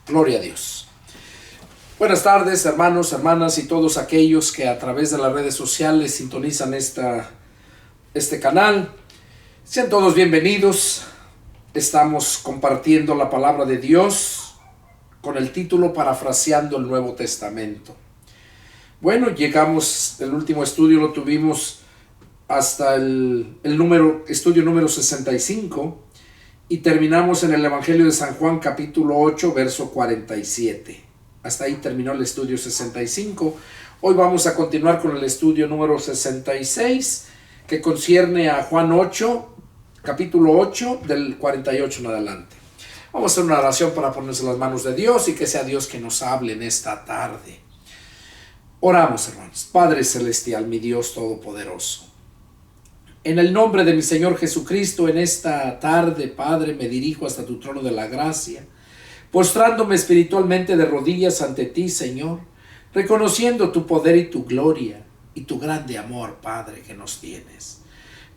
Gloria a Dios. Buenas tardes, hermanos, hermanas y todos aquellos que a través de las redes sociales sintonizan este canal. Sean todos bienvenidos. Estamos compartiendo la palabra de Dios con el título Parafraseando el Nuevo Testamento. Bueno, llegamos, el último estudio lo tuvimos hasta el estudio número 65 y terminamos en el Evangelio de San Juan capítulo 8 verso 47. Hasta ahí terminó el estudio 65. Hoy vamos a continuar con el estudio número 66 que concierne a Juan 8, capítulo 8 del 48 en adelante. Vamos a hacer una oración para ponerse en las manos de Dios y que sea Dios que nos hable en esta tarde. Oramos, hermanos. Padre Celestial, mi Dios Todopoderoso, en el nombre de mi Señor Jesucristo, en esta tarde, Padre, me dirijo hasta tu trono de la gracia, postrándome espiritualmente de rodillas ante ti, Señor, reconociendo tu poder y tu gloria y tu grande amor, Padre, que nos tienes.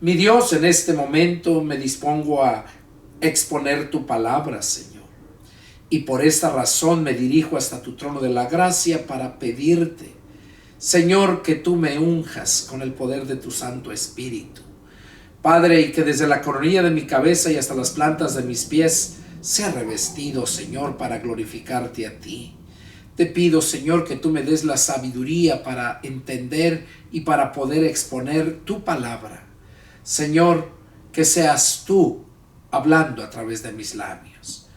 Mi Dios, en este momento me dispongo a exponer tu palabra, Señor, y por esta razón me dirijo hasta tu trono de la gracia para pedirte, Señor, que tú me unjas con el poder de tu Santo Espíritu. Padre, y que desde la coronilla de mi cabeza y hasta las plantas de mis pies sea revestido, Señor, para glorificarte a ti. Te pido, Señor, que tú me des la sabiduría para entender y para poder exponer tu palabra. Señor, que seas tú hablando a través de mis labios.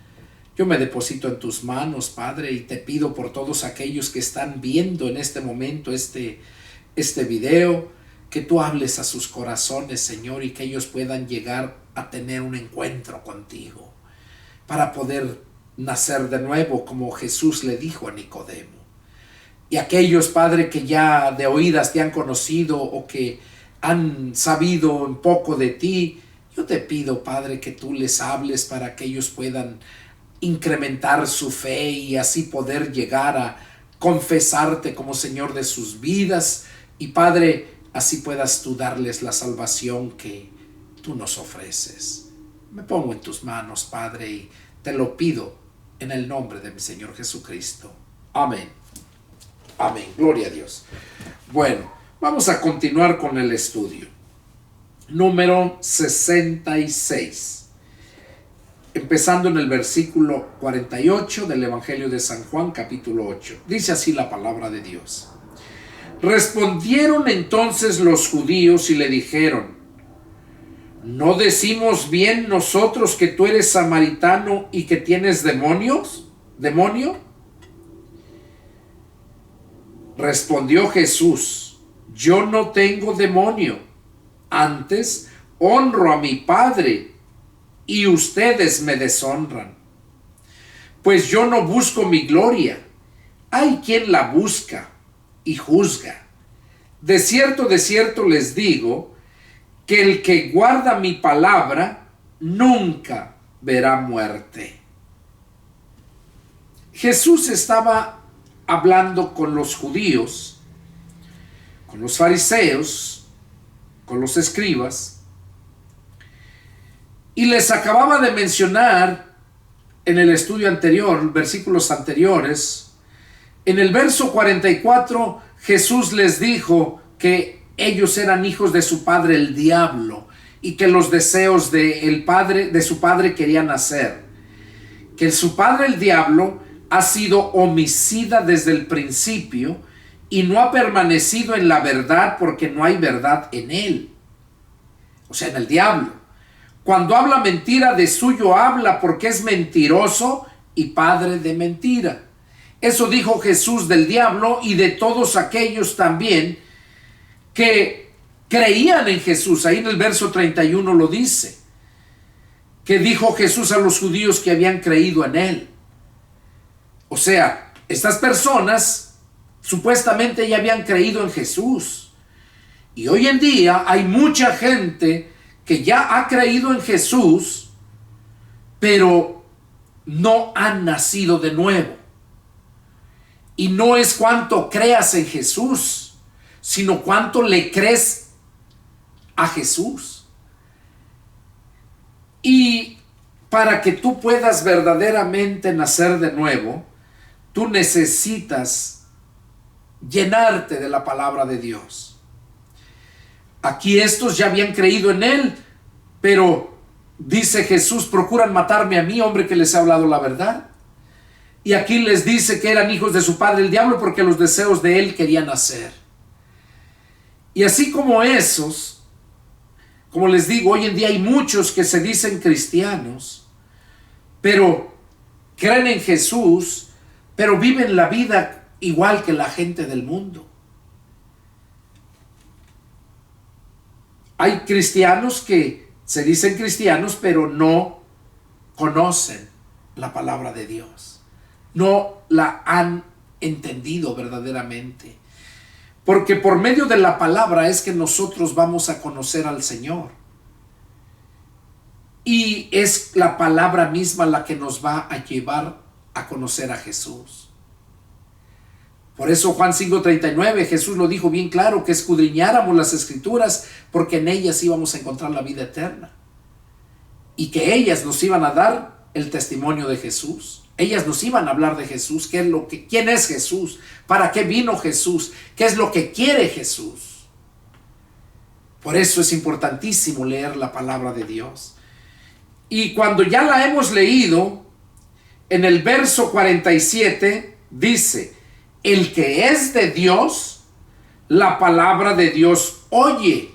Yo me deposito en tus manos, Padre, y te pido por todos aquellos que están viendo en este momento este video, que tú hables a sus corazones, Señor, y que ellos puedan llegar a tener un encuentro contigo para poder nacer de nuevo, como Jesús le dijo a Nicodemo. Y aquellos, Padre, que ya de oídas te han conocido o que han sabido un poco de ti, yo te pido, Padre, que tú les hables para que ellos puedan incrementar su fe y así poder llegar a confesarte como Señor de sus vidas. Y, Padre, así puedas tú darles la salvación que tú nos ofreces. Me pongo en tus manos, Padre, y te lo pido en el nombre de mi Señor Jesucristo. Amén. Amén. Gloria a Dios. Bueno, vamos a continuar con el estudio. Número 66. Empezando en el versículo 48 del Evangelio de San Juan, capítulo 8. Dice así la palabra de Dios. Respondieron entonces los judíos y le dijeron: ¿no decimos bien nosotros que tú eres samaritano y que tienes demonio? Respondió Jesús: yo no tengo demonio, antes honro a mi Padre y ustedes me deshonran. Pues yo no busco mi gloria, hay quien la busca y juzga. De cierto les digo, que el que guarda mi palabra nunca verá muerte. Jesús estaba hablando con los judíos, con los fariseos, con los escribas, y les acababa de mencionar en el estudio anterior, versículos anteriores. En el verso 44, Jesús les dijo que ellos eran hijos de su padre el diablo y que los deseos de su padre querían hacer. Que su padre el diablo ha sido homicida desde el principio y no ha permanecido en la verdad porque no hay verdad en él. O sea, en el diablo. Cuando habla mentira, de suyo habla porque es mentiroso y padre de mentira. Eso dijo Jesús del diablo y de todos aquellos también que creían en Jesús. Ahí en el verso 31 lo dice, que dijo Jesús a los judíos que habían creído en él. O sea, estas personas supuestamente ya habían creído en Jesús. Y hoy en día hay mucha gente que ya ha creído en Jesús, pero no han nacido de nuevo. Y no es cuánto creas en Jesús, sino cuánto le crees a Jesús. Y para que tú puedas verdaderamente nacer de nuevo, tú necesitas llenarte de la palabra de Dios. Aquí estos ya habían creído en Él, pero dice Jesús, procuran matarme a mí, hombre que les he hablado la verdad. Y aquí les dice que eran hijos de su padre el diablo, porque los deseos de él querían hacer. Y así como esos, como les digo, hoy en día hay muchos que se dicen cristianos, pero creen en Jesús, pero viven la vida igual que la gente del mundo. Hay cristianos que se dicen cristianos, pero no conocen la palabra de Dios. No la han entendido verdaderamente. Porque por medio de la palabra es que nosotros vamos a conocer al Señor. Y es la palabra misma la que nos va a llevar a conocer a Jesús. Por eso Juan 5:39, Jesús lo dijo bien claro, que escudriñáramos las Escrituras, porque en ellas íbamos a encontrar la vida eterna. Y que ellas nos iban a dar el testimonio de Jesús. Ellas nos iban a hablar de Jesús, quién es Jesús, para qué vino Jesús, qué es lo que quiere Jesús. Por eso es importantísimo leer la palabra de Dios. Y cuando ya la hemos leído, en el verso 47 dice, el que es de Dios, la palabra de Dios oye.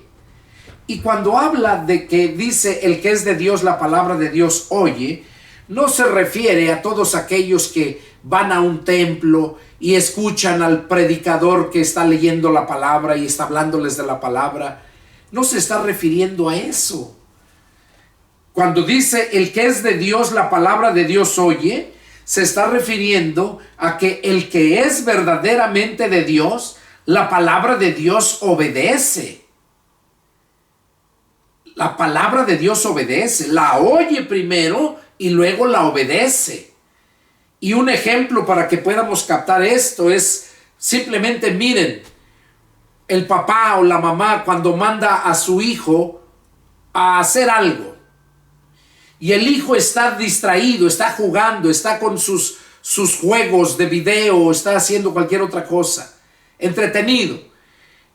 Y cuando habla de que dice el que es de Dios, la palabra de Dios oye, no se refiere a todos aquellos que van a un templo y escuchan al predicador que está leyendo la palabra y está hablándoles de la palabra. No se está refiriendo a eso. Cuando dice el que es de Dios, la palabra de Dios oye, se está refiriendo a que el que es verdaderamente de Dios, la palabra de Dios obedece. La palabra de Dios obedece, la oye primero y luego la obedece. Y un ejemplo para que podamos captar esto es simplemente miren, el papá o la mamá cuando manda a su hijo a hacer algo y el hijo está distraído, está jugando, está con sus juegos de video, está haciendo cualquier otra cosa, entretenido.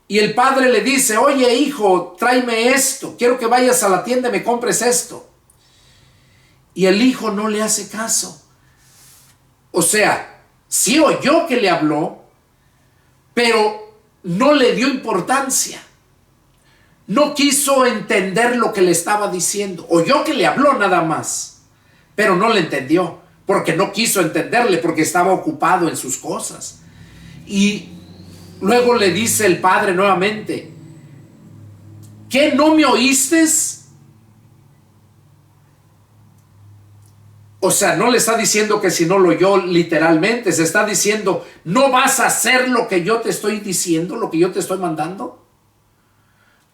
Y el padre le dice, oye hijo, tráeme esto, quiero que vayas a la tienda y me compres esto. Y el hijo no le hace caso. O sea, sí oyó que le habló, pero no le dio importancia. No quiso entender lo que le estaba diciendo. Oyó que le habló nada más, pero no le entendió, porque no quiso entenderle, porque estaba ocupado en sus cosas. Y luego le dice el padre nuevamente, ¿qué, no me oíste? O sea, no le está diciendo que si no lo oyó literalmente, se está diciendo, ¿no vas a hacer lo que yo te estoy diciendo, lo que yo te estoy mandando?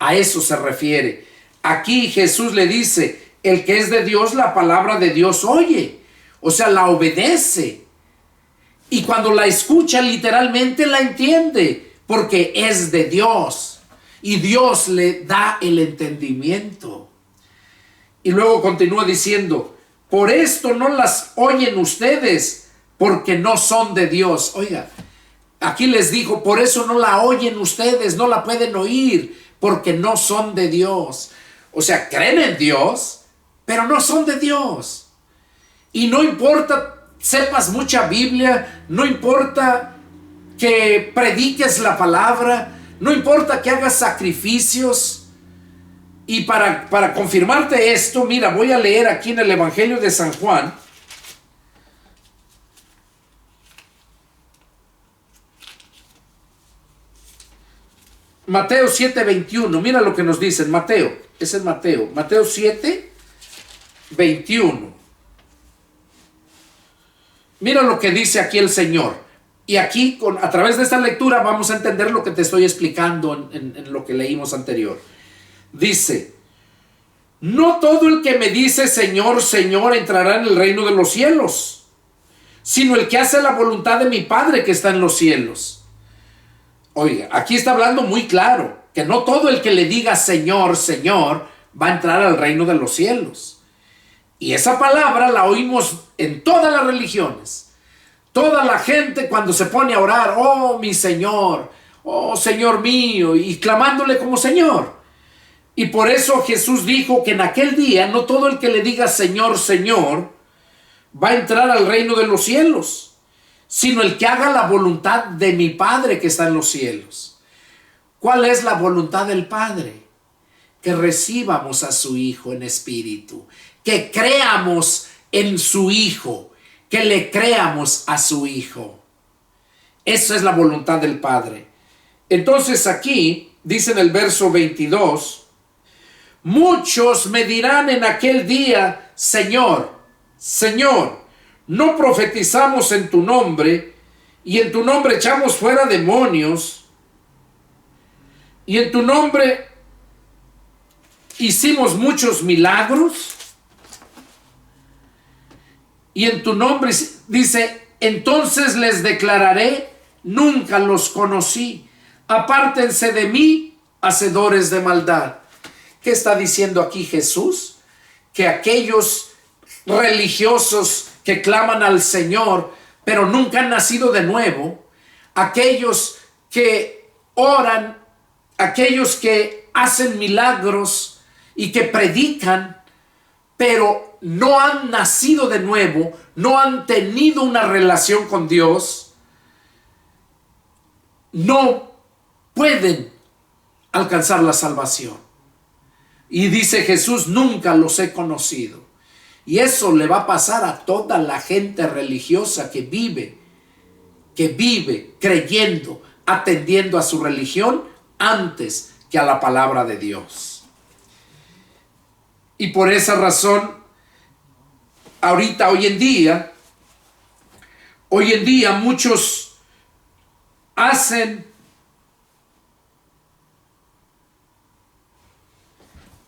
A eso se refiere. Aquí Jesús le dice, el que es de Dios, la palabra de Dios oye. O sea, la obedece. Y cuando la escucha literalmente la entiende, porque es de Dios. Y Dios le da el entendimiento. Y luego continúa diciendo, por esto no las oyen ustedes, porque no son de Dios. Oiga, aquí les dijo, por eso no la oyen ustedes, no la pueden oír, porque no son de Dios. O sea, creen en Dios, pero no son de Dios. Y no importa sepas mucha Biblia, no importa que prediques la palabra, no importa que hagas sacrificios. Y para confirmarte esto, mira, voy a leer aquí en el Evangelio de San Juan. Mateo 7:21, mira lo que nos dice Mateo, es el Mateo 7:21. Mira lo que dice aquí el Señor. Y aquí, a través de esta lectura, vamos a entender lo que te estoy explicando en lo que leímos anterior. Dice, no todo el que me dice Señor, Señor entrará en el reino de los cielos, sino el que hace la voluntad de mi Padre que está en los cielos. Oiga, aquí está hablando muy claro, que no todo el que le diga Señor, Señor, va a entrar al reino de los cielos. Y esa palabra la oímos en todas las religiones. Toda la gente cuando se pone a orar, oh mi Señor, oh Señor mío, y clamándole como Señor. Y por eso Jesús dijo que en aquel día no todo el que le diga Señor, Señor, va a entrar al reino de los cielos, sino el que haga la voluntad de mi Padre que está en los cielos. ¿Cuál es la voluntad del Padre? Que recibamos a su Hijo en espíritu, que creamos en su Hijo, que le creamos a su Hijo. Esa es la voluntad del Padre. Entonces aquí dice en el verso 22, muchos me dirán en aquel día, Señor, Señor, ¿no profetizamos en tu nombre y en tu nombre echamos fuera demonios y en tu nombre hicimos muchos milagros? Y en tu nombre, dice, entonces les declararé, nunca los conocí. Apártense de mí, hacedores de maldad. ¿Qué está diciendo aquí Jesús? Que aquellos religiosos que claman al Señor, pero nunca han nacido de nuevo, aquellos que oran, aquellos que hacen milagros y que predican, pero no han nacido de nuevo, no han tenido una relación con Dios, no pueden alcanzar la salvación. Y dice Jesús, nunca los he conocido. Y eso le va a pasar a toda la gente religiosa que vive creyendo, atendiendo a su religión antes que a la palabra de Dios. Y por esa razón, hoy en día muchos hacen,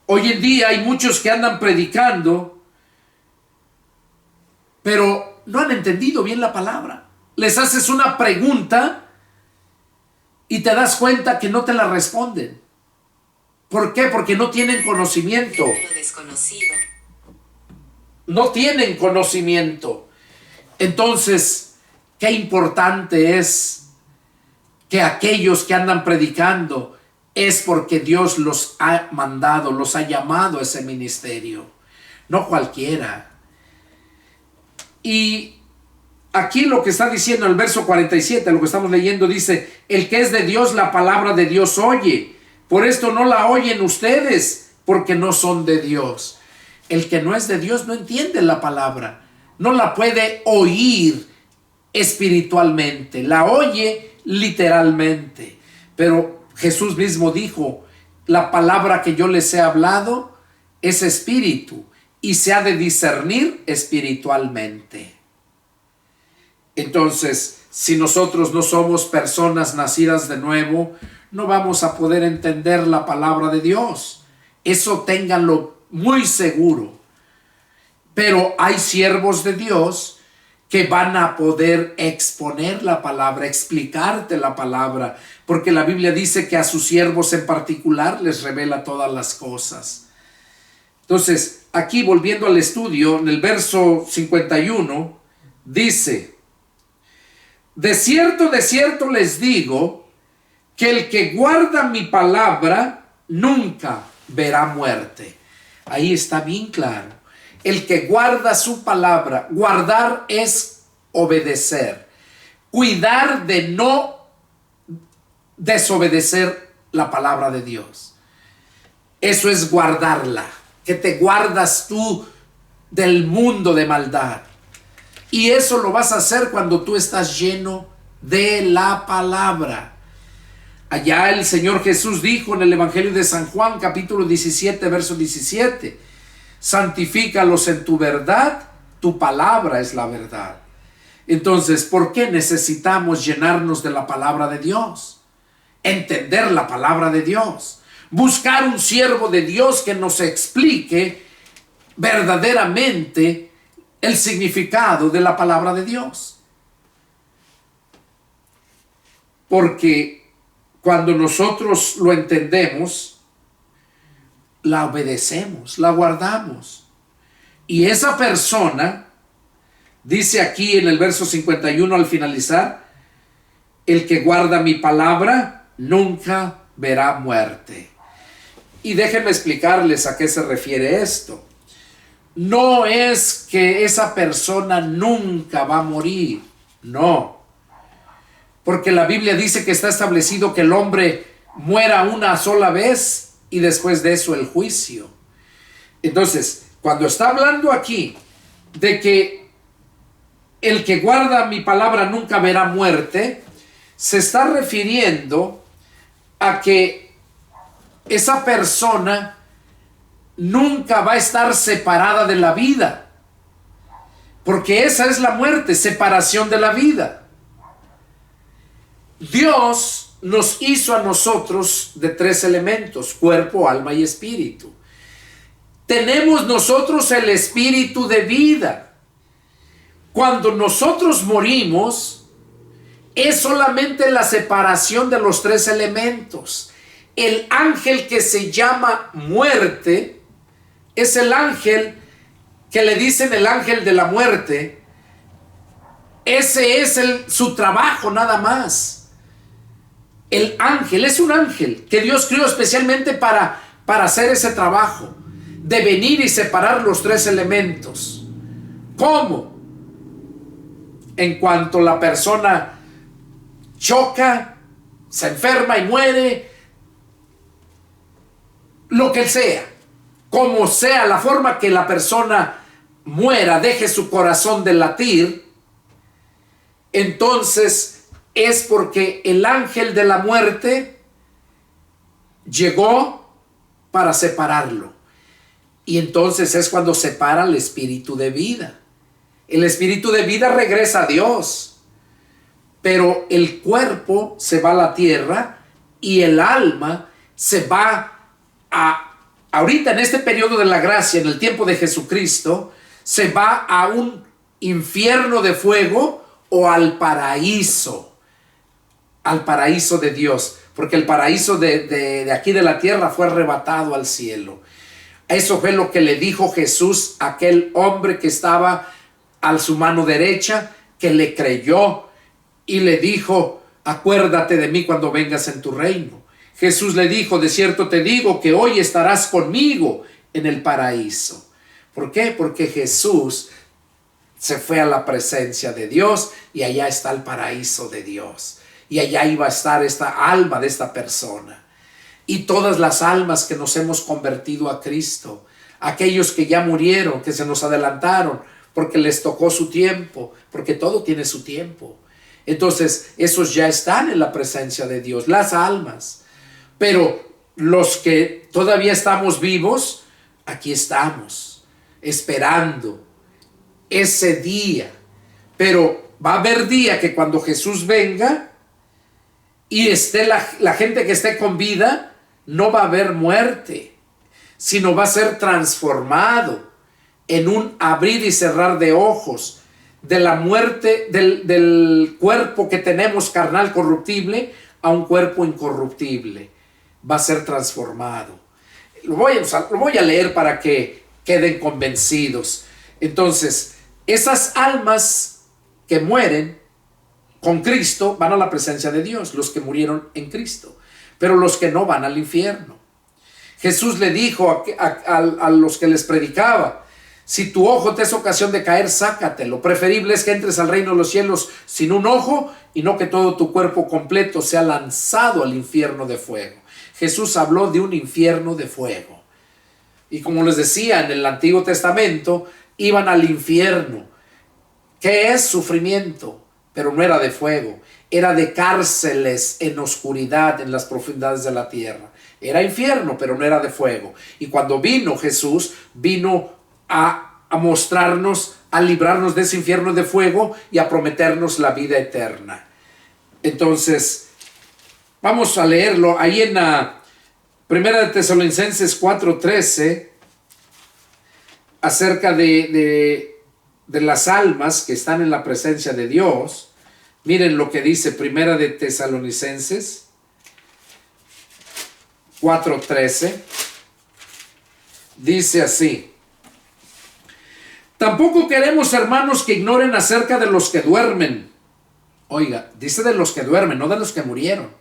hoy en día hay muchos que andan predicando, pero no han entendido bien la palabra. Les haces una pregunta y te das cuenta que no te la responden. ¿Por qué? Porque no tienen conocimiento. No tienen conocimiento. Entonces, qué importante es que aquellos que andan predicando es porque Dios los ha mandado, los ha llamado a ese ministerio. No cualquiera. Y aquí lo que está diciendo el verso 47, lo que estamos leyendo, dice, el que es de Dios, la palabra de Dios oye. Por esto no la oyen ustedes, porque no son de Dios. El que no es de Dios no entiende la palabra, no la puede oír espiritualmente, la oye literalmente. Pero Jesús mismo dijo, la palabra que yo les he hablado es espíritu y se ha de discernir espiritualmente. Entonces, si nosotros no somos personas nacidas de nuevo, no vamos a poder entender la palabra de Dios. Eso ténganlo muy seguro. Pero hay siervos de Dios que van a poder exponer la palabra, explicarte la palabra, porque la Biblia dice que a sus siervos en particular les revela todas las cosas. Entonces, aquí volviendo al estudio, en el verso 51, dice, de cierto les digo, que el que guarda mi palabra nunca verá muerte. Ahí está bien claro. El que guarda su palabra, guardar es obedecer. Cuidar de no desobedecer la palabra de Dios. Eso es guardarla. Que te guardas tú del mundo de maldad. Y eso lo vas a hacer cuando tú estás lleno de la palabra. Allá el Señor Jesús dijo en el Evangelio de San Juan, capítulo 17, verso 17, santifícalos en tu verdad, tu palabra es la verdad. Entonces, ¿por qué necesitamos llenarnos de la palabra de Dios? Entender la palabra de Dios. Buscar un siervo de Dios que nos explique verdaderamente el significado de la palabra de Dios. Porque cuando nosotros lo entendemos, la obedecemos, la guardamos. Y esa persona, dice aquí en el verso 51 al finalizar, el que guarda mi palabra nunca verá muerte. Y déjenme explicarles a qué se refiere esto. No es que esa persona nunca va a morir, no. Porque la Biblia dice que está establecido que el hombre muera una sola vez y después de eso el juicio. Entonces, cuando está hablando aquí de que el que guarda mi palabra nunca verá muerte, se está refiriendo a que esa persona nunca va a estar separada de la vida, porque esa es la muerte, separación de la vida. Dios nos hizo a nosotros de 3 elementos: cuerpo, alma y espíritu. Tenemos nosotros el espíritu de vida. Cuando nosotros morimos, es solamente la separación de los 3 elementos. El ángel que se llama muerte es el ángel que le dicen el ángel de la muerte. Ese es su trabajo nada más. El ángel es un ángel que Dios creó especialmente para hacer ese trabajo de venir y separar los 3 elementos. ¿Cómo? En cuanto la persona choca, se enferma y muere, lo que sea, como sea, la forma que la persona muera, deje su corazón de latir, entonces es porque el ángel de la muerte llegó para separarlo. Y entonces es cuando separa el espíritu de vida. El espíritu de vida regresa a Dios, pero el cuerpo se va a la tierra y el alma se va ahorita en este periodo de la gracia, en el tiempo de Jesucristo, se va a un infierno de fuego o al paraíso de Dios, porque el paraíso de aquí de la tierra fue arrebatado al cielo. Eso fue lo que le dijo Jesús a aquel hombre que estaba a su mano derecha, que le creyó y le dijo: acuérdate de mí cuando vengas en tu reino. Jesús le dijo: de cierto te digo que hoy estarás conmigo en el paraíso. ¿Por qué? Porque Jesús se fue a la presencia de Dios y allá está el paraíso de Dios. Y allá iba a estar esta alma de esta persona. Y todas las almas que nos hemos convertido a Cristo, aquellos que ya murieron, que se nos adelantaron, porque les tocó su tiempo, porque todo tiene su tiempo. Entonces, esos ya están en la presencia de Dios, las almas. Pero los que todavía estamos vivos, aquí estamos, esperando ese día. Pero va a haber día que cuando Jesús venga y esté la gente que esté con vida, no va a haber muerte, sino va a ser transformado en un abrir y cerrar de ojos de la muerte del cuerpo que tenemos carnal corruptible a un cuerpo incorruptible. Va a ser transformado. Lo voy a leer para que queden convencidos. Entonces, esas almas que mueren con Cristo van a la presencia de Dios, los que murieron en Cristo, pero los que no van al infierno. Jesús le dijo a los que les predicaba: si tu ojo te es ocasión de caer, sácatelo. Preferible es que entres al reino de los cielos sin un ojo y no que todo tu cuerpo completo sea lanzado al infierno de fuego. Jesús habló de un infierno de fuego. Y como les decía, en el Antiguo Testamento iban al infierno, que es sufrimiento, pero no era de fuego. Era de cárceles en oscuridad en las profundidades de la tierra. Era infierno, pero no era de fuego. Y cuando vino Jesús, vino a mostrarnos, a librarnos de ese infierno de fuego y a prometernos la vida eterna. Entonces, vamos a leerlo ahí en Primera de Tesalonicenses 4:13, acerca de las almas que están en la presencia de Dios. Miren lo que dice Primera de Tesalonicenses 4:13. Dice así: Tampoco queremos, hermanos, que ignoren acerca de los que duermen. Oiga, dice de los que duermen, no de los que murieron.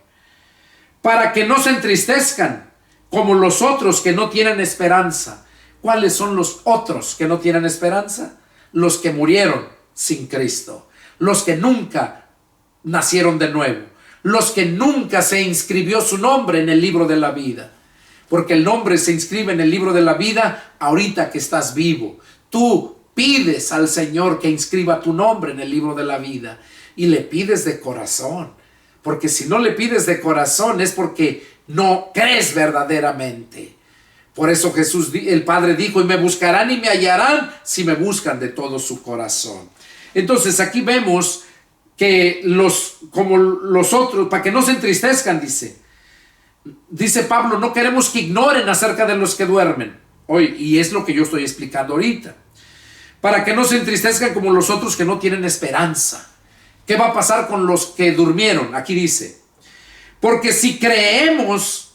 Para que no se entristezcan como los otros que no tienen esperanza. ¿Cuáles son los otros que no tienen esperanza? Los que murieron sin Cristo. Los que nunca nacieron de nuevo. Los que nunca se inscribió su nombre en el libro de la vida. Porque el nombre se inscribe en el libro de la vida ahorita que estás vivo. Tú pides al Señor que inscriba tu nombre en el libro de la vida. Y le pides de corazón. Porque si no le pides de corazón es porque no crees verdaderamente. Por eso Jesús, el Padre dijo, y me buscarán y me hallarán si me buscan de todo su corazón. Entonces aquí vemos que como los otros, para que no se entristezcan, dice Pablo, no queremos que ignoren acerca de los que duermen. Hoy, y es lo que yo estoy explicando ahorita. Para que no se entristezcan como los otros que no tienen esperanza. ¿Qué va a pasar con los que durmieron? Aquí dice, porque si creemos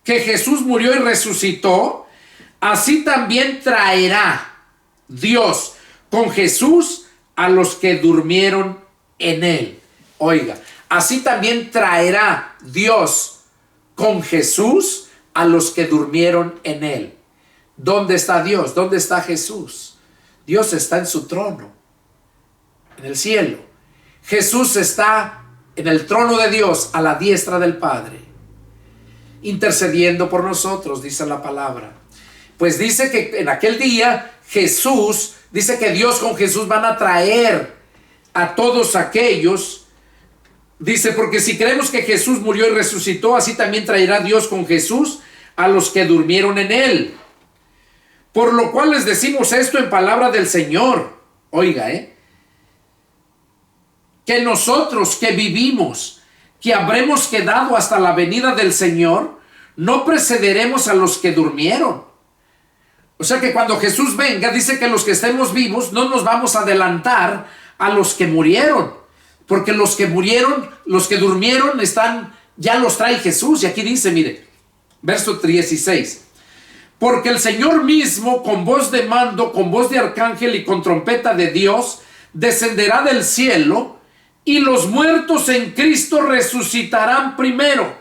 que Jesús murió y resucitó, así también traerá Dios con Jesús a los que durmieron en él. Oiga, así también traerá Dios con Jesús a los que durmieron en él. ¿Dónde está Dios? ¿Dónde está Jesús? Dios está en su trono, en el cielo. Jesús está en el trono de Dios a la diestra del Padre, intercediendo por nosotros, dice la palabra. Pues dice que en aquel día Jesús, dice que Dios con Jesús van a traer a todos aquellos. Dice, porque si creemos que Jesús murió y resucitó, así también traerá Dios con Jesús a los que durmieron en él. Por lo cual les decimos esto en palabra del Señor. Oiga, que nosotros que vivimos, que habremos quedado hasta la venida del Señor, no precederemos a los que durmieron. O sea que cuando Jesús venga, dice que los que estemos vivos no nos vamos a adelantar a los que murieron, porque los que murieron, los que durmieron ya los trae Jesús. Y aquí dice, mire, verso 16, porque el Señor mismo con voz de mando, con voz de arcángel y con trompeta de Dios, descenderá del cielo, y los muertos en Cristo resucitarán primero.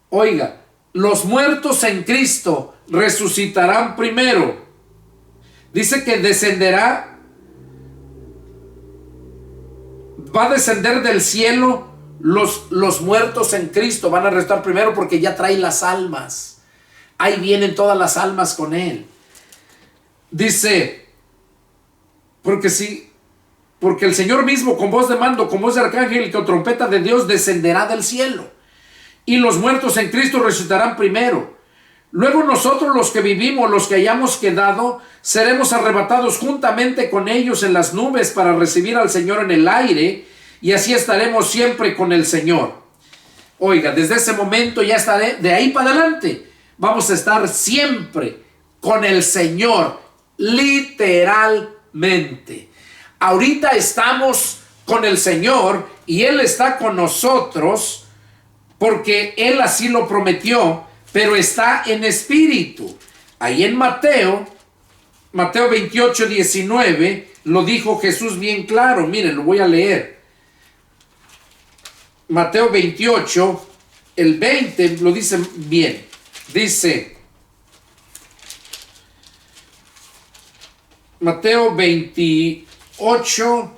Oiga, los muertos en Cristo resucitarán primero. Dice que descenderá, va a descender del cielo los muertos en Cristo, van a resucitar primero porque ya trae las almas. Ahí vienen todas las almas con él. Dice, porque el Señor mismo con voz de mando, con voz de arcángel y con trompeta de Dios descenderá del cielo. Y los muertos en Cristo resucitarán primero. Luego nosotros los que vivimos, los que hayamos quedado, seremos arrebatados juntamente con ellos en las nubes para recibir al Señor en el aire, y así estaremos siempre con el Señor. Oiga, desde ese momento ya estaré, de ahí para adelante, vamos a estar siempre con el Señor, literalmente. Ahorita estamos con el Señor y Él está con nosotros porque Él así lo prometió, pero está en espíritu. Ahí en Mateo 28, 19, lo dijo Jesús bien claro. Miren, lo voy a leer. Mateo 28, el 20, lo dice bien. Dice, Mateo 28,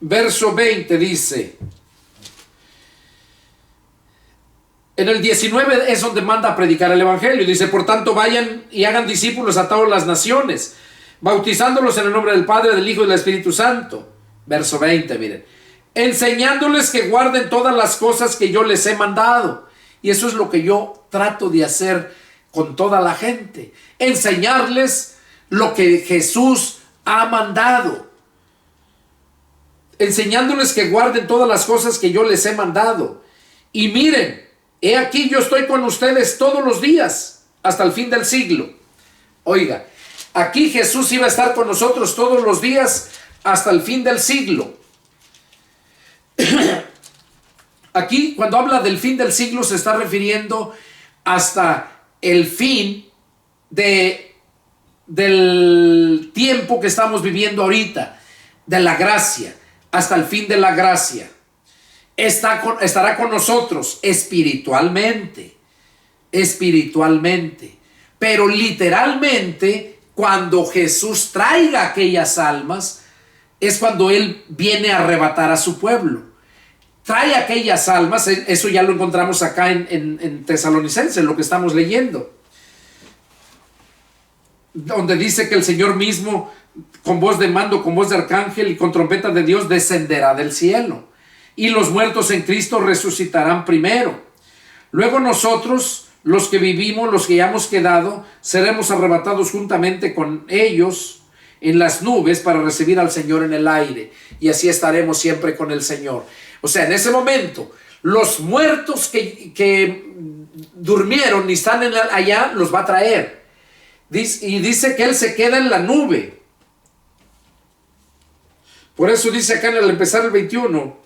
verso 20 dice, en el 19 es donde manda a predicar el evangelio. Dice, por tanto vayan y hagan discípulos a todas las naciones, bautizándolos en el nombre del Padre, del Hijo y del Espíritu Santo. Verso 20, miren, enseñándoles que guarden todas las cosas que yo les he mandado. Y eso es lo que yo trato de hacer con toda la gente, enseñarles lo que Jesús ha mandado, enseñándoles que guarden todas las cosas que yo les he mandado. Y miren, he aquí yo estoy con ustedes todos los días hasta el fin del siglo. Oiga, aquí Jesús iba a estar con nosotros todos los días hasta el fin del siglo. Aquí cuando habla del fin del siglo se está refiriendo hasta el fin del tiempo que estamos viviendo ahorita, de la gracia, hasta el fin de la gracia. Estará con nosotros espiritualmente, pero literalmente cuando Jesús traiga aquellas almas es cuando Él viene a arrebatar a su pueblo. Trae aquellas almas, eso ya lo encontramos acá en Tesalonicenses, lo que estamos leyendo, donde dice que el Señor mismo, con voz de mando, con voz de arcángel y con trompeta de Dios, descenderá del cielo, y los muertos en Cristo resucitarán primero. Luego nosotros, los que vivimos, los que ya hemos quedado, seremos arrebatados juntamente con ellos en las nubes para recibir al Señor en el aire, y así estaremos siempre con el Señor. O sea, en ese momento, los muertos que durmieron y están allá, los va a traer. Y dice que Él se queda en la nube. Por eso dice acá al empezar el 21,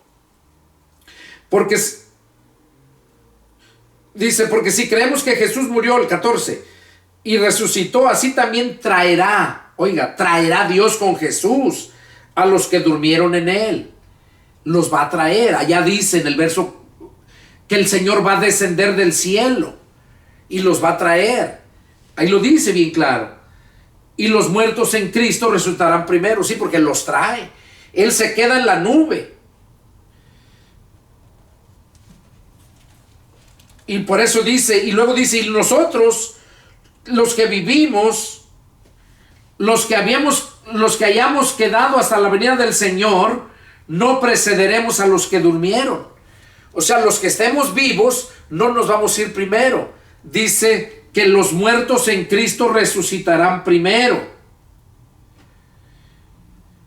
porque si creemos que Jesús murió, el 14, y resucitó, así también traerá Dios con Jesús a los que durmieron en Él. Los va a traer. Allá dice en el verso que el Señor va a descender del cielo y los va a traer. Ahí lo dice bien claro. Y los muertos en Cristo resucitarán primero. Sí, porque los trae. Él se queda en la nube. Y por eso dice, y luego dice, y nosotros, los que vivimos, los que hayamos quedado hasta la venida del Señor, no precederemos a los que durmieron. O sea, los que estemos vivos no nos vamos a ir primero. Dice que los muertos en Cristo resucitarán primero.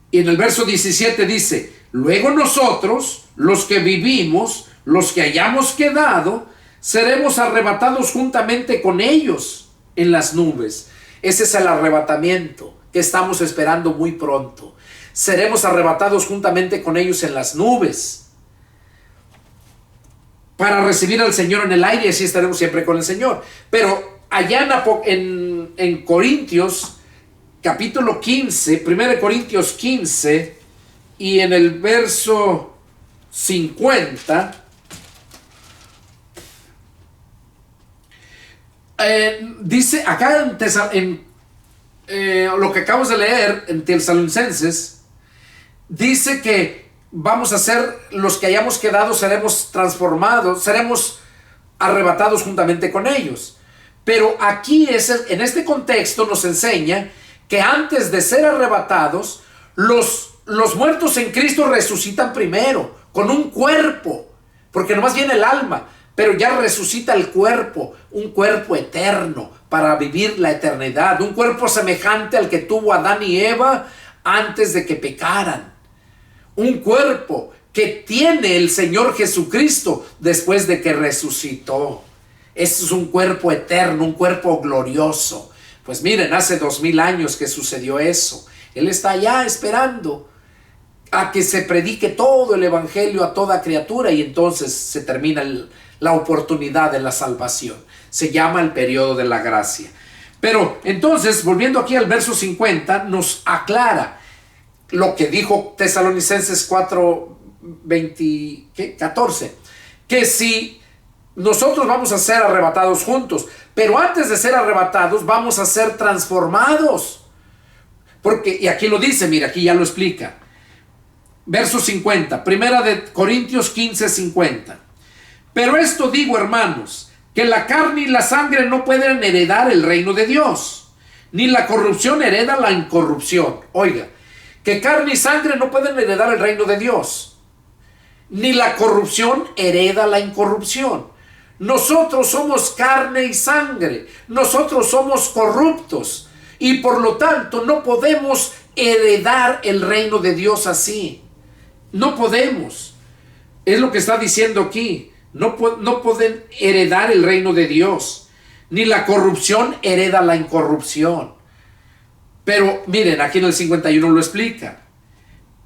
Y en el verso 17 dice, luego nosotros, los que vivimos, los que hayamos quedado, seremos arrebatados juntamente con ellos en las nubes. Ese es el arrebatamiento que estamos esperando muy pronto. Seremos arrebatados juntamente con ellos en las nubes para recibir al Señor en el aire, y así estaremos siempre con el Señor. Pero allá en Corintios, capítulo 15, 1 Corintios 15, y en el verso 50, dice acá en lo que acabamos de leer en Tesalonicenses, dice que vamos a ser, los que hayamos quedado, seremos transformados, seremos arrebatados juntamente con ellos. Pero aquí, en este contexto, nos enseña que antes de ser arrebatados, los muertos en Cristo resucitan primero, con un cuerpo, porque nomás viene el alma, pero ya resucita el cuerpo, un cuerpo eterno, para vivir la eternidad, un cuerpo semejante al que tuvo Adán y Eva antes de que pecaran. Un cuerpo que tiene el Señor Jesucristo después de que resucitó. Ese es un cuerpo eterno, un cuerpo glorioso. Pues miren, hace 2000 años que sucedió eso. Él está allá esperando a que se predique todo el evangelio a toda criatura, y entonces se termina la oportunidad de la salvación. Se llama el periodo de la gracia. Pero entonces, volviendo aquí al verso 50, nos aclara lo que dijo Tesalonicenses 14, que si nosotros vamos a ser arrebatados juntos, pero antes de ser arrebatados vamos a ser transformados. Porque, y aquí lo dice, mira, aquí ya lo explica. Verso 50, 1 Corintios 15, 50. Pero esto digo, hermanos, que la carne y la sangre no pueden heredar el reino de Dios, ni la corrupción hereda la incorrupción. Oiga, que carne y sangre no pueden heredar el reino de Dios, ni la corrupción hereda la incorrupción. Nosotros somos carne y sangre, nosotros somos corruptos, y por lo tanto no podemos heredar el reino de Dios así. No podemos. Es lo que está diciendo aquí. No pueden heredar el reino de Dios, ni la corrupción hereda la incorrupción. Pero miren, aquí en el 51 lo explica.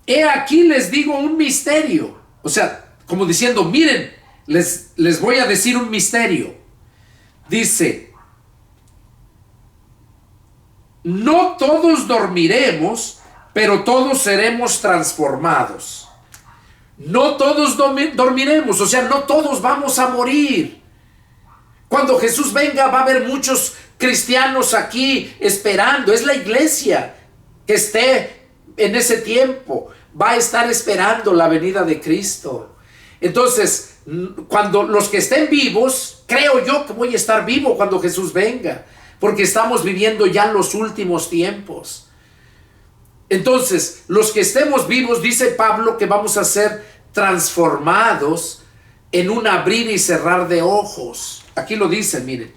He aquí les digo un misterio. O sea, como diciendo, miren, les voy a decir un misterio. Dice, no todos dormiremos, pero todos seremos transformados. No todos dormiremos, o sea, no todos vamos a morir. Cuando Jesús venga va a haber muchos cristianos aquí esperando. Es la iglesia que esté en ese tiempo. Va a estar esperando la venida de Cristo. Entonces, cuando los que estén vivos, creo yo que voy a estar vivo cuando Jesús venga, porque estamos viviendo ya los últimos tiempos. Entonces, los que estemos vivos, dice Pablo, que vamos a ser transformados en un abrir y cerrar de ojos. Aquí lo dice, miren.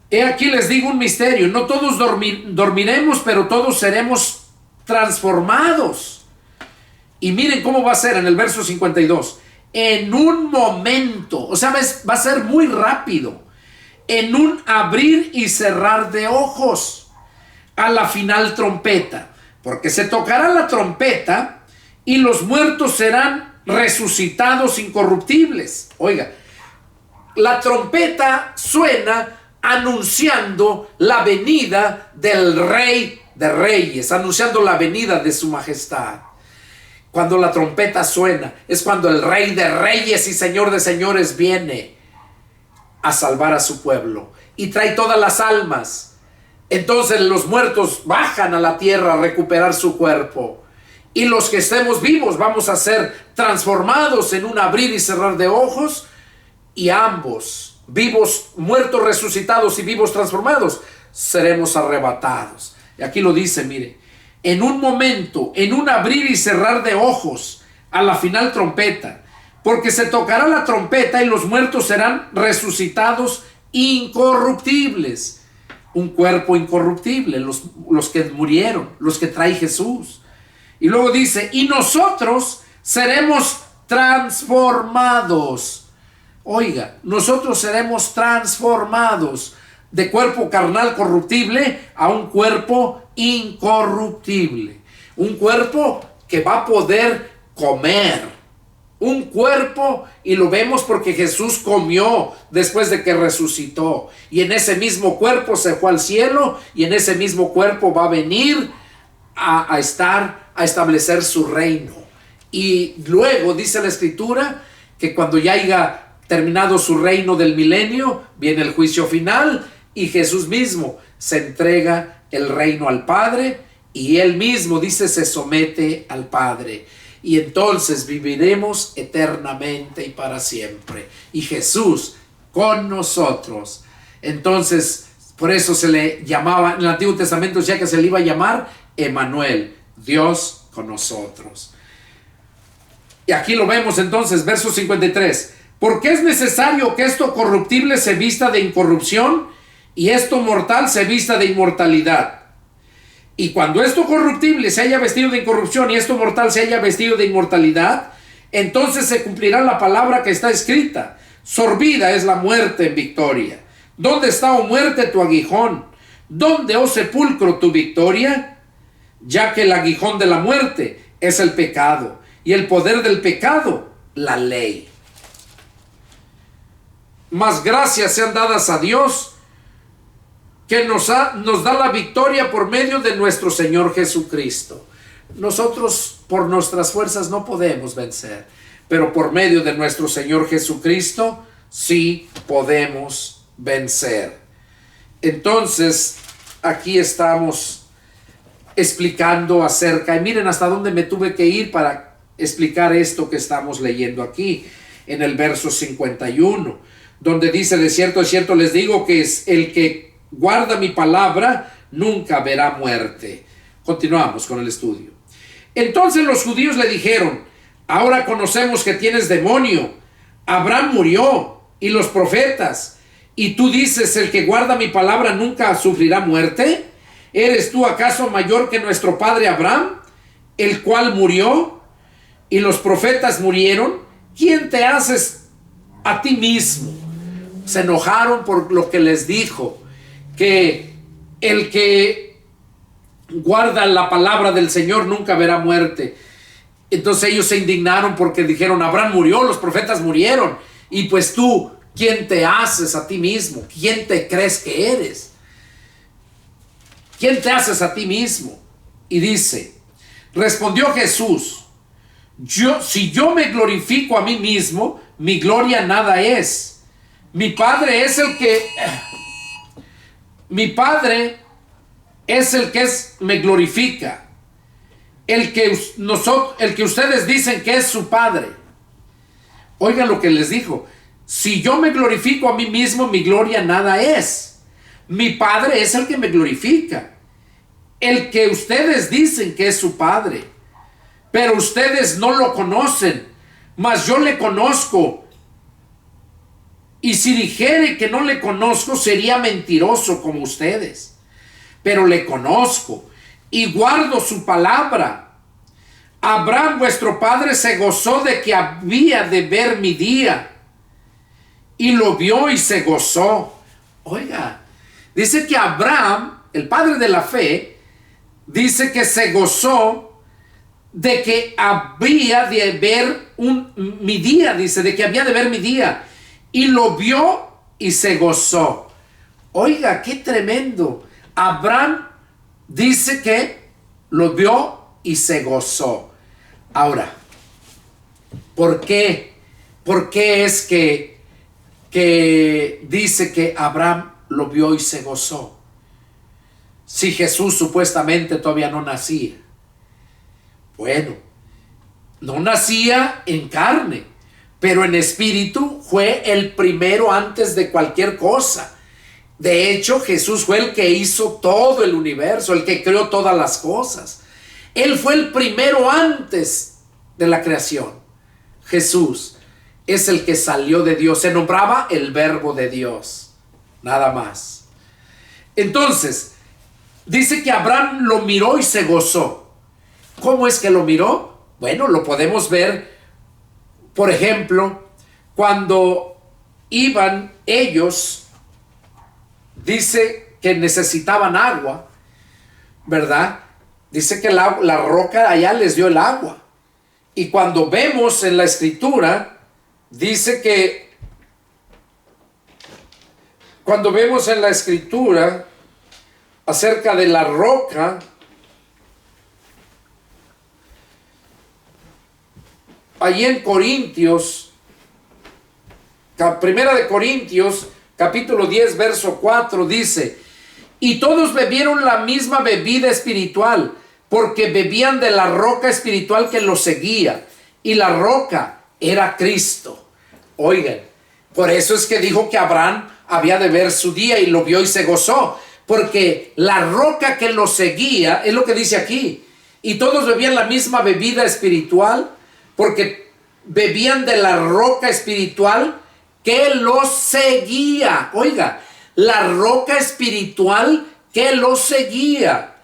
He aquí les digo un misterio. No todos dormiremos, pero todos seremos transformados. Y miren cómo va a ser en el verso 52. En un momento, o sea, va a ser muy rápido. En un abrir y cerrar de ojos. A la final trompeta. Porque se tocará la trompeta y los muertos serán resucitados incorruptibles. Oiga, la trompeta suena anunciando la venida del Rey de Reyes, anunciando la venida de su majestad. Cuando la trompeta suena, es cuando el Rey de Reyes y Señor de Señores viene a salvar a su pueblo y trae todas las almas. Entonces los muertos bajan a la tierra a recuperar su cuerpo. Y los que estemos vivos vamos a ser transformados en un abrir y cerrar de ojos. Y ambos, vivos, muertos resucitados y vivos transformados, seremos arrebatados. Y aquí lo dice, mire. En un momento, en un abrir y cerrar de ojos, a la final trompeta. Porque se tocará la trompeta y los muertos serán resucitados incorruptibles. Un cuerpo incorruptible, los que murieron, los que trae Jesús. Y luego dice, y nosotros seremos transformados. Oiga, nosotros seremos transformados de cuerpo carnal corruptible a un cuerpo incorruptible. Un cuerpo que va a poder comer. Un cuerpo, y lo vemos porque Jesús comió después de que resucitó. Y en ese mismo cuerpo se fue al cielo. Y en ese mismo cuerpo va a venir a establecer su reino. Y luego dice la Escritura que cuando ya haya terminado su reino del milenio, viene el juicio final. Y Jesús mismo se entrega el reino al Padre. Y Él mismo, dice, se somete al Padre. Y entonces viviremos eternamente y para siempre. Y Jesús con nosotros. Entonces, por eso se le llamaba, en el Antiguo Testamento ya que se le iba a llamar Emmanuel, Dios con nosotros. Y aquí lo vemos entonces, verso 53. Porque es necesario que esto corruptible se vista de incorrupción y esto mortal se vista de inmortalidad. Y cuando esto corruptible se haya vestido de incorrupción y esto mortal se haya vestido de inmortalidad, entonces se cumplirá la palabra que está escrita. Sorbida es la muerte en victoria. ¿Dónde está, oh muerte, tu aguijón? ¿Dónde, oh sepulcro, tu victoria? Ya que el aguijón de la muerte es el pecado y el poder del pecado, la ley. Mas gracias sean dadas a Dios, que nos da la victoria por medio de nuestro Señor Jesucristo. Nosotros por nuestras fuerzas no podemos vencer, pero por medio de nuestro Señor Jesucristo sí podemos vencer. Entonces, aquí estamos explicando acerca, y miren hasta dónde me tuve que ir para explicar esto que estamos leyendo aquí, en el verso 51, donde dice, de cierto les digo que es el que guarda mi palabra, nunca verá muerte. Continuamos con el estudio. Entonces los judíos le dijeron, ahora conocemos que tienes demonio. Abraham murió y los profetas, y tú dices, el que guarda mi palabra nunca sufrirá muerte. ¿Eres tú acaso mayor que nuestro padre Abraham, el cual murió y los profetas murieron? ¿Quién te haces a ti mismo? Se enojaron por lo que les dijo, que el que guarda la palabra del Señor nunca verá muerte. Entonces ellos se indignaron porque dijeron, Abraham murió, los profetas murieron, y pues tú, ¿quién te haces a ti mismo? ¿Quién te crees que eres? ¿quién te haces a ti mismo? Y dice, respondió Jesús, si yo me glorifico a mí mismo, mi gloria nada es. Mi Padre es el que me glorifica. El que ustedes dicen que es su Padre. Oigan lo que les dijo. Si yo me glorifico a mí mismo, mi gloria nada es. Mi Padre es el que me glorifica. El que ustedes dicen que es su Padre. Pero ustedes no lo conocen, mas yo le conozco. Y si dijere que no le conozco, sería mentiroso como ustedes. Pero le conozco y guardo su palabra. Abraham, vuestro padre, se gozó de que había de ver mi día. Y lo vio y se gozó. Oiga, dice que Abraham, el padre de la fe, dice que se gozó de que había de ver mi día, dice, de que había de ver mi día. Y lo vio y se gozó. Oiga, qué tremendo. Abraham dice que lo vio y se gozó. Ahora, ¿por qué? ¿Por qué es que dice que Abraham lo vio y se gozó? Si Jesús supuestamente todavía no nacía. Bueno, no nacía en carne, pero en espíritu fue el primero antes de cualquier cosa. De hecho, Jesús fue el que hizo todo el universo, el que creó todas las cosas. Él fue el primero antes de la creación. Jesús es el que salió de Dios. Se nombraba el Verbo de Dios. Nada más. Entonces, dice que Abraham lo miró y se gozó. ¿Cómo es que lo miró? Bueno, lo podemos ver, por ejemplo, cuando iban ellos, dice que necesitaban agua, ¿verdad? Dice que la roca allá les dio el agua. Y cuando vemos en la escritura, dice que cuando vemos en la escritura acerca de la roca, allí en Corintios, Primera de Corintios, capítulo 10, verso 4, dice, y todos bebieron la misma bebida espiritual, porque bebían de la roca espiritual que los seguía, y la roca era Cristo. Oigan, por eso es que dijo que Abraham había de ver su día y lo vio y se gozó, porque la roca que los seguía, es lo que dice aquí, y todos bebían la misma bebida espiritual, porque bebían de la roca espiritual que los seguía. Oiga, la roca espiritual que los seguía.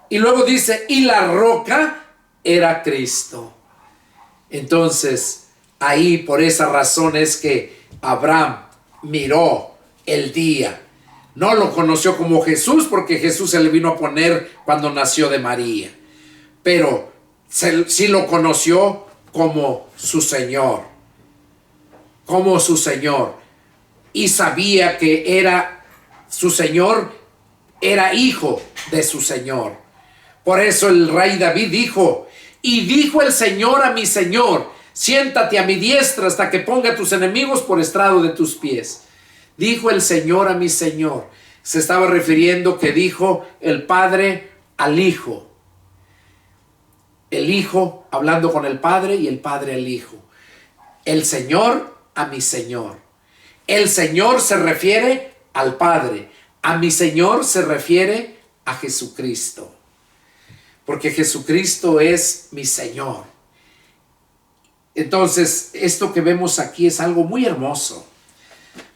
Y luego dice, y la roca era Cristo. Entonces, ahí por esa razón es que Abraham miró el día. No lo conoció como Jesús, porque Jesús se le vino a poner cuando nació de María. Pero sí lo conoció como su Señor. Como su Señor. Y sabía que era su Señor, era hijo de su Señor. Por eso el rey David dijo, y dijo el Señor a mi Señor, siéntate a mi diestra hasta que ponga a tus enemigos por estrado de tus pies. Dijo el Señor a mi Señor. Se estaba refiriendo que dijo el Padre al Hijo. El Hijo hablando con el Padre y el Padre al Hijo. El Señor a mi Señor. El Señor se refiere al Padre. A mi Señor se refiere a Jesucristo. Porque Jesucristo es mi Señor. Entonces, esto que vemos aquí es algo muy hermoso.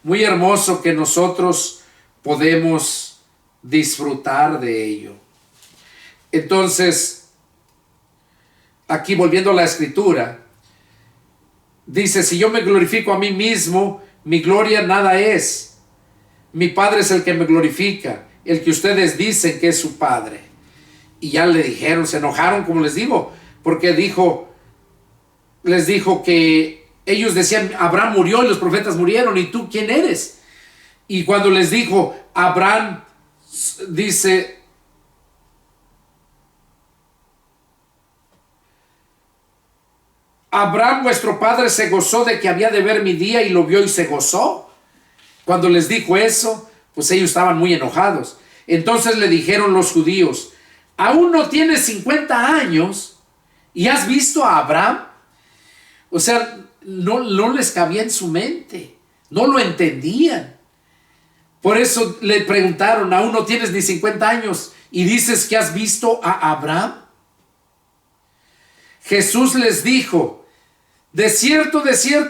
Muy hermoso que nosotros podemos disfrutar de ello. Entonces, aquí volviendo a la escritura, dice, si yo me glorifico a mí mismo, mi gloria nada es. Mi Padre es el que me glorifica, el que ustedes dicen que es su Padre. Y ya le dijeron, se enojaron, como les digo, porque les dijo que ellos decían, Abraham murió y los profetas murieron, ¿y tú quién eres? Y cuando les dijo, Abraham, dice, Abraham vuestro padre se gozó de que había de ver mi día y lo vio y se gozó. Cuando les dijo eso, pues ellos estaban muy enojados. Entonces le dijeron los judíos: ¿aún no tienes 50 años y has visto a Abraham? O sea, no les cabía en su mente, no lo entendían. Por eso le preguntaron: ¿aún no tienes ni 50 años y dices que has visto a Abraham? Jesús les dijo: de cierto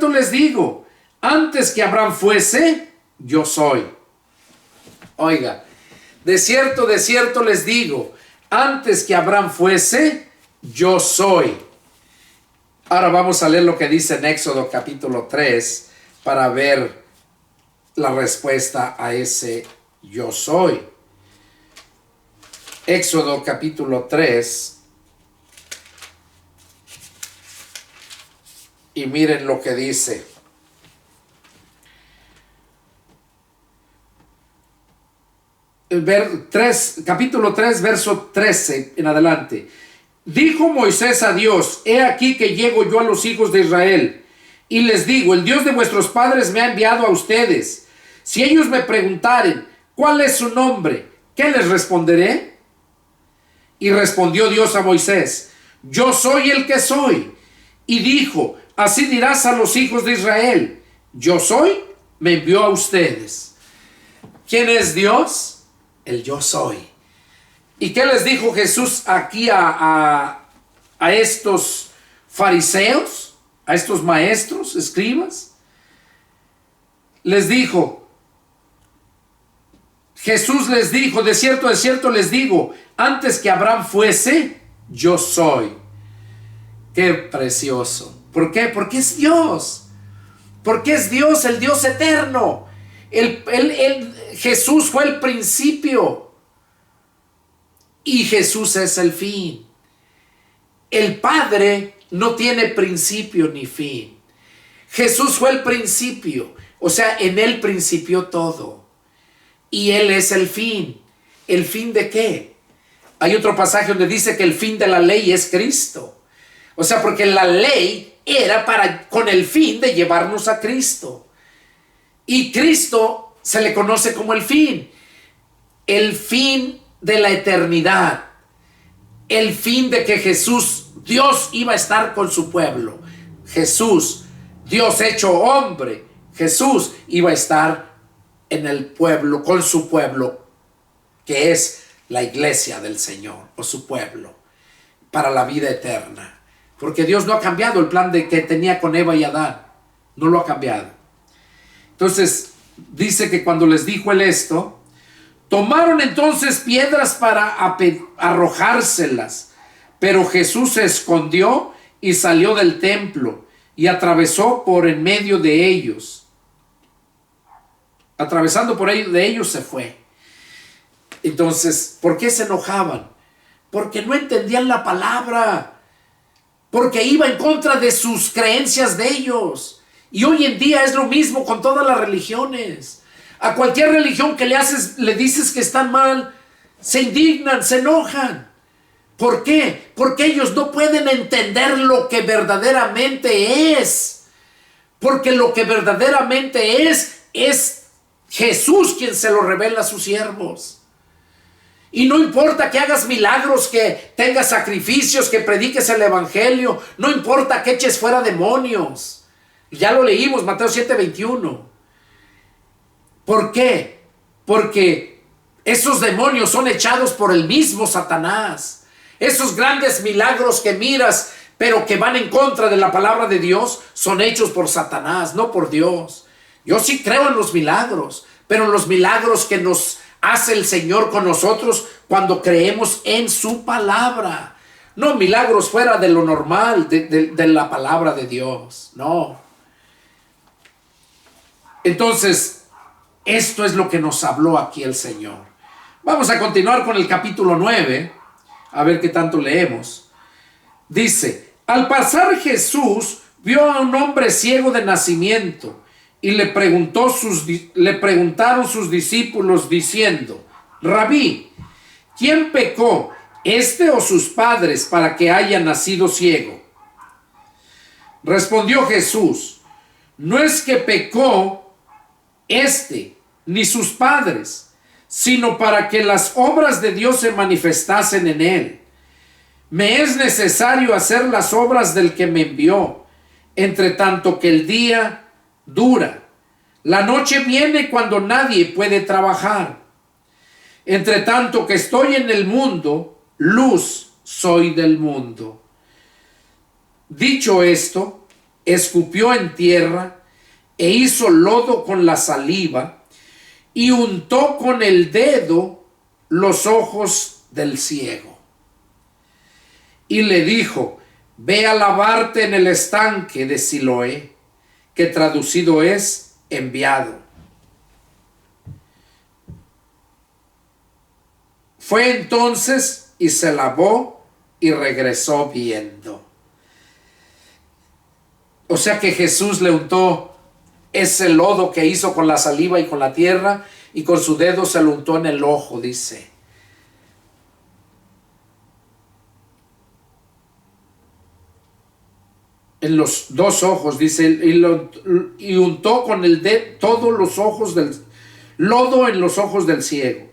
les digo, antes que Abraham fuese, yo soy. Oiga, de cierto les digo, antes que Abraham fuese, yo soy. Ahora vamos a leer lo que dice en Éxodo capítulo 3 para ver la respuesta a ese yo soy. Éxodo capítulo 3. Y miren lo que dice. Capítulo 3, verso 13 en adelante. Dijo Moisés a Dios: he aquí que llego yo a los hijos de Israel, y les digo: el Dios de vuestros padres me ha enviado a ustedes. Si ellos me preguntaren: ¿cuál es su nombre?, ¿qué les responderé? Y respondió Dios a Moisés: yo soy el que soy. Y dijo: así dirás a los hijos de Israel: yo soy, me envió a ustedes. ¿Quién es Dios? El yo soy. ¿Y qué les dijo Jesús aquí a estos fariseos, a estos maestros, escribas? Les dijo, Jesús les dijo: de cierto les digo, antes que Abraham fuese, yo soy. Qué precioso. ¿Por qué? Porque es Dios. Porque es Dios, el Dios eterno. Jesús fue el principio. Y Jesús es el fin. El Padre no tiene principio ni fin. Jesús fue el principio. O sea, en Él principió todo. Y Él es el fin. ¿El fin de qué? Hay otro pasaje donde dice que el fin de la ley es Cristo. O sea, porque la ley era con el fin de llevarnos a Cristo. Y Cristo se le conoce como el fin de la eternidad. El fin de que Jesús, Dios, iba a estar con su pueblo. Jesús, Dios hecho hombre, Jesús iba a estar en el pueblo, con su pueblo, que es la iglesia del Señor, o su pueblo, para la vida eterna. Porque Dios no ha cambiado el plan que tenía con Eva y Adán. No lo ha cambiado. Entonces, dice que cuando les dijo Él esto, tomaron entonces piedras para arrojárselas. Pero Jesús se escondió y salió del templo y atravesó por en medio de ellos. Atravesando por medio de ellos se fue. Entonces, ¿por qué se enojaban? Porque no entendían la palabra. Porque iba en contra de sus creencias de ellos. Y hoy en día es lo mismo con todas las religiones. A cualquier religión que le dices que están mal, se indignan, se enojan. ¿Por qué? Porque ellos no pueden entender lo que verdaderamente es. Porque lo que verdaderamente es Jesús quien se lo revela a sus siervos. Y no importa que hagas milagros, que tengas sacrificios, que prediques el evangelio. No importa que eches fuera demonios. Ya lo leímos, Mateo 7:21. ¿Por qué? Porque esos demonios son echados por el mismo Satanás. Esos grandes milagros que miras, pero que van en contra de la palabra de Dios, son hechos por Satanás, no por Dios. Yo sí creo en los milagros, pero en los milagros que nos hace el Señor con nosotros cuando creemos en su palabra. No milagros fuera de lo normal, de la palabra de Dios. No. Entonces, esto es lo que nos habló aquí el Señor. Vamos a continuar con el capítulo 9. A ver qué tanto leemos. Dice: al pasar Jesús vio a un hombre ciego de nacimiento. Y le preguntaron sus discípulos diciendo: Rabí, ¿quién pecó, este o sus padres, para que haya nacido ciego? Respondió Jesús: no es que pecó ni sus padres, sino para que las obras de Dios se manifestasen en él. Me es necesario hacer las obras del que me envió, entre tanto que el día dura. La noche viene cuando nadie puede trabajar. Entre tanto que estoy en el mundo, luz soy del mundo. Dicho esto, escupió en tierra e hizo lodo con la saliva y untó con el dedo los ojos del ciego. Y le dijo: ve a lavarte en el estanque de Siloé, que traducido es enviado. Fue entonces y se lavó y regresó viendo. O sea que Jesús le untó ese lodo que hizo con la saliva y con la tierra, y con su dedo se lo untó en el ojo, dice. En los dos ojos, dice, y untó con el dedo todos los ojos del lodo en los ojos del ciego.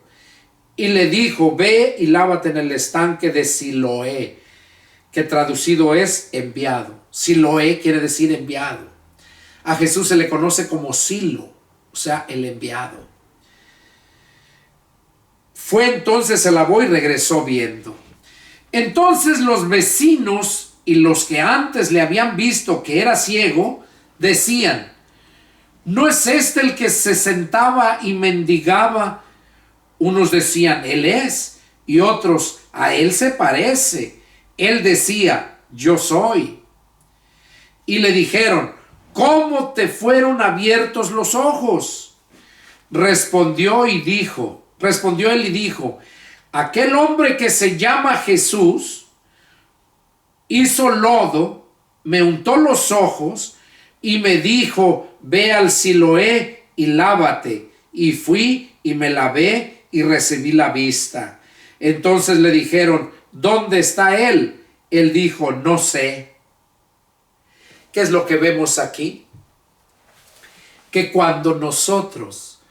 Y le dijo: ve y lávate en el estanque de Siloé, que traducido es enviado. Siloé quiere decir enviado. A Jesús se le conoce como Silo, o sea, el enviado. Fue entonces, se lavó y regresó viendo. Entonces los vecinos y los que antes le habían visto que era ciego, decían: ¿no es este el que se sentaba y mendigaba? Unos decían: él es, y otros: a él se parece. Él decía: yo soy. Y le dijeron: ¿cómo te fueron abiertos los ojos? Respondió él y dijo: aquel hombre que se llama Jesús hizo lodo, me untó los ojos y me dijo: ve al Siloé y lávate. Y fui y me lavé y recibí la vista. Entonces le dijeron: ¿dónde está él? Él dijo: no sé. ¿Qué es lo que vemos aquí? Que cuando nosotros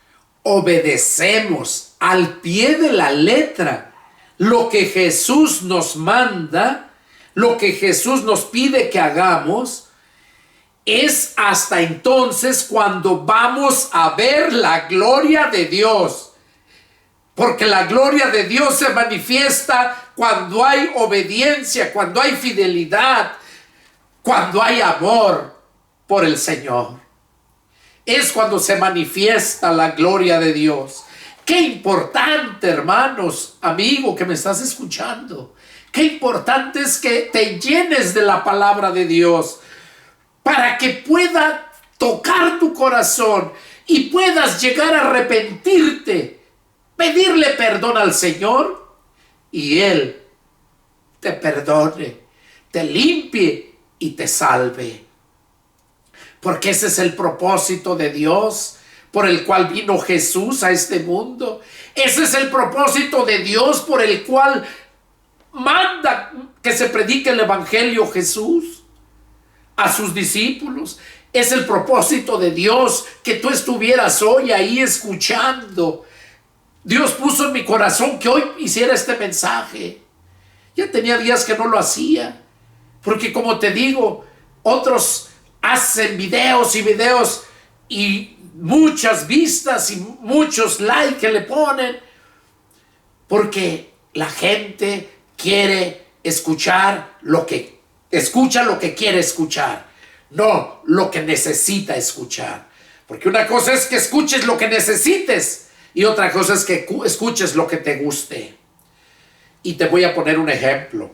obedecemos al pie de la letra lo que Jesús nos manda, lo que Jesús nos pide que hagamos, es hasta entonces cuando vamos a ver la gloria de Dios. Porque la gloria de Dios se manifiesta cuando hay obediencia, cuando hay fidelidad, cuando hay amor por el Señor. Es cuando se manifiesta la gloria de Dios. Qué importante, hermanos, amigo que me estás escuchando. Qué importante es que te llenes de la palabra de Dios para que pueda tocar tu corazón y puedas llegar a arrepentirte, pedirle perdón al Señor y Él te perdone, te limpie y te salve. Porque ese es el propósito de Dios por el cual vino Jesús a este mundo. Ese es el propósito de Dios por el cual manda que se predique el evangelio Jesús a sus discípulos. Es el propósito de Dios que tú estuvieras hoy ahí escuchando. Dios puso en mi corazón que hoy hiciera este mensaje. Ya tenía días que no lo hacía, porque como te digo, otros hacen videos y muchas vistas y muchos likes que le ponen, porque la gente quiere escuchar escucha lo que quiere escuchar, no lo que necesita escuchar. Porque una cosa es que escuches lo que necesites y otra cosa es que escuches lo que te guste. Y te voy a poner un ejemplo.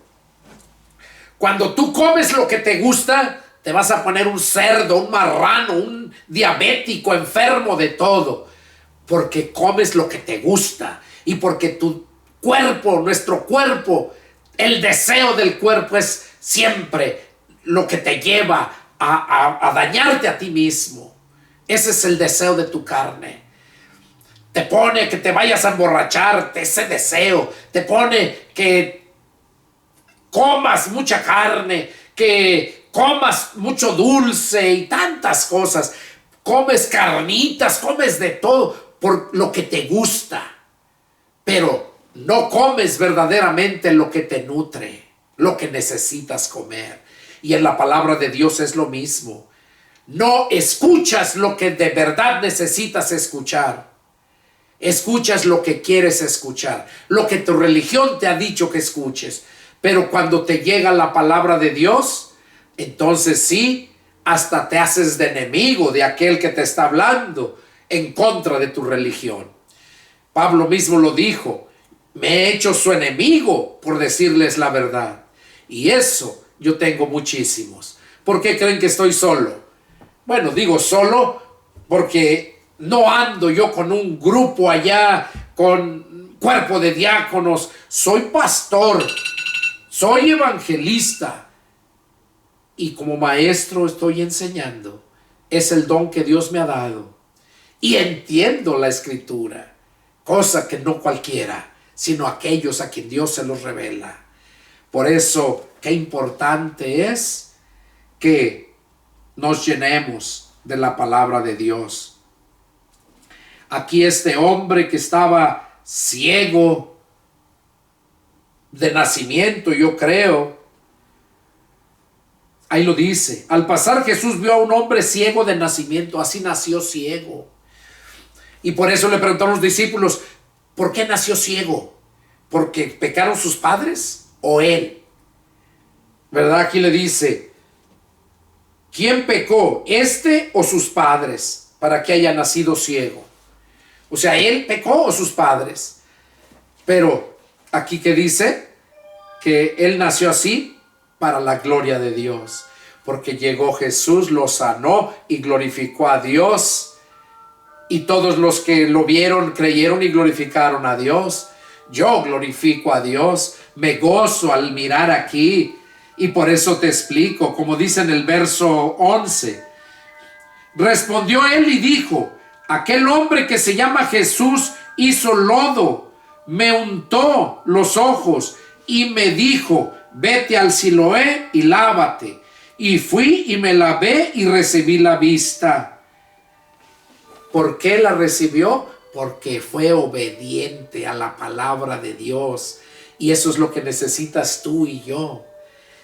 Cuando tú comes lo que te gusta, te vas a poner un cerdo, un marrano, un diabético, enfermo de todo. Porque comes lo que te gusta y porque tu cuerpo, nuestro cuerpo, el deseo del cuerpo es siempre lo que te lleva a dañarte a ti mismo. Ese es el deseo de tu carne. Te pone que te vayas a emborrachar, ese deseo. Te pone que comas mucha carne, que comas mucho dulce y tantas cosas, comes carnitas, comes de todo por lo que te gusta, pero no comes verdaderamente lo que te nutre, lo que necesitas comer. Y en la palabra de Dios es lo mismo. No escuchas lo que de verdad necesitas escuchar. Escuchas lo que quieres escuchar, lo que tu religión te ha dicho que escuches. Pero cuando te llega la palabra de Dios, entonces sí, hasta te haces de enemigo de aquel que te está hablando en contra de tu religión. Pablo mismo lo dijo: me he hecho su enemigo por decirles la verdad. Y eso yo tengo muchísimos. ¿Por qué creen que estoy solo? Bueno, digo solo porque no ando yo con un grupo allá, con cuerpo de diáconos. Soy pastor, soy evangelista y como maestro estoy enseñando. Es el don que Dios me ha dado y entiendo la escritura, cosa que no cualquiera, sino aquellos a quien Dios se los revela. Por eso, qué importante es que nos llenemos de la palabra de Dios. Aquí este hombre que estaba ciego de nacimiento, yo creo, ahí lo dice: al pasar Jesús vio a un hombre ciego de nacimiento. Así nació ciego. Y por eso le preguntaron los discípulos: ¿por qué nació ciego? ¿Porque pecaron sus padres o él? ¿Verdad? Aquí le dice: ¿quién pecó, este o sus padres, para que haya nacido ciego? O sea, ¿él pecó o sus padres? Pero aquí que dice que él nació así para la gloria de Dios, porque llegó Jesús, lo sanó y glorificó a Dios. Y todos los que lo vieron creyeron y glorificaron a Dios. Yo glorifico a Dios, me gozo al mirar aquí. Y por eso te explico, como dice en el verso 11. Respondió él y dijo: aquel hombre que se llama Jesús hizo lodo, me untó los ojos y me dijo: vete al Siloé y lávate. Y fui y me lavé y recibí la vista. ¿Por qué la recibió? Porque fue obediente a la palabra de Dios. Y eso es lo que necesitas tú y yo.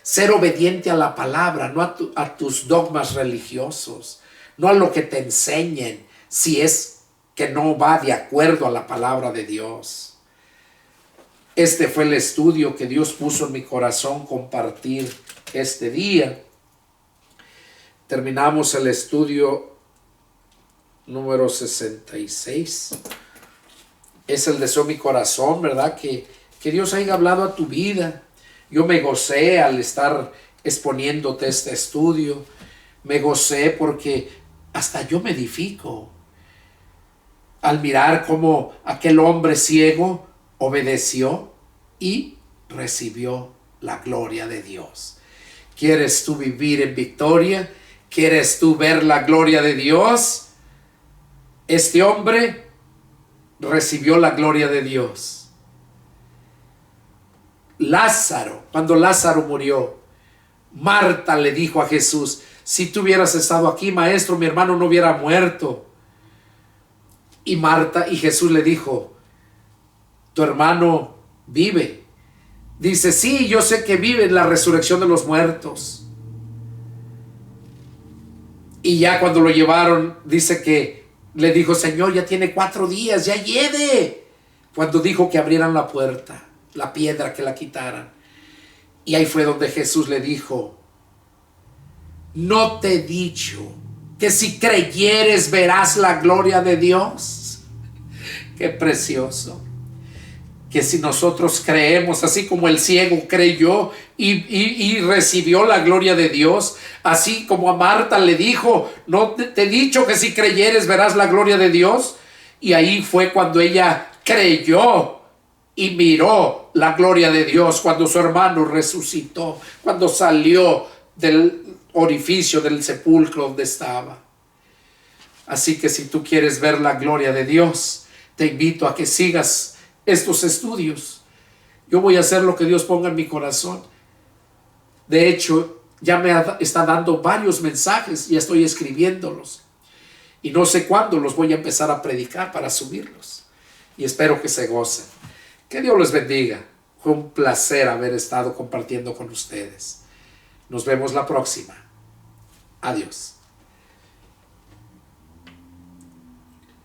Ser obediente a la palabra, no a tus dogmas religiosos, no a lo que te enseñen, si es que no va de acuerdo a la palabra de Dios. Este fue el estudio que Dios puso en mi corazón compartir este día. Terminamos el estudio número 66. Es el deseo de mi corazón, ¿verdad? Que Dios haya hablado a tu vida. Yo me gocé al estar exponiéndote este estudio. Me gocé porque hasta yo me edifico al mirar cómo aquel hombre ciego obedeció y recibió la gloria de Dios. ¿Quieres tú vivir en victoria? ¿Quieres tú ver la gloria de Dios? Este hombre recibió la gloria de Dios. Lázaro, cuando Lázaro murió, Marta le dijo a Jesús: si tú hubieras estado aquí, maestro, mi hermano no hubiera muerto. Y Jesús le dijo: tu hermano vive. Dice: sí, yo sé que vive en la resurrección de los muertos. Y ya cuando lo llevaron, dice que le dijo: Señor, ya tiene 4 días, ya lleve. Cuando dijo que abrieran la puerta, la piedra, que la quitaran. Y ahí fue donde Jesús le dijo: ¿no te he dicho que si creyeres verás la gloria de Dios? Qué precioso. Que si nosotros creemos, así como el ciego creyó y recibió la gloria de Dios, así como a Marta le dijo: ¿no te he dicho que si creyeres verás la gloria de Dios? Y ahí fue cuando ella creyó y miró la gloria de Dios, cuando su hermano resucitó, cuando salió del orificio del sepulcro donde estaba. Así que si tú quieres ver la gloria de Dios, te invito a que sigas estos estudios. Yo voy a hacer lo que Dios ponga en mi corazón. De hecho, Ya está dando varios mensajes y estoy escribiéndolos. Y no sé cuándo los voy a empezar a predicar para subirlos. Y espero que se gocen. Que Dios les bendiga. Fue un placer haber estado compartiendo con ustedes. Nos vemos la próxima. Adiós.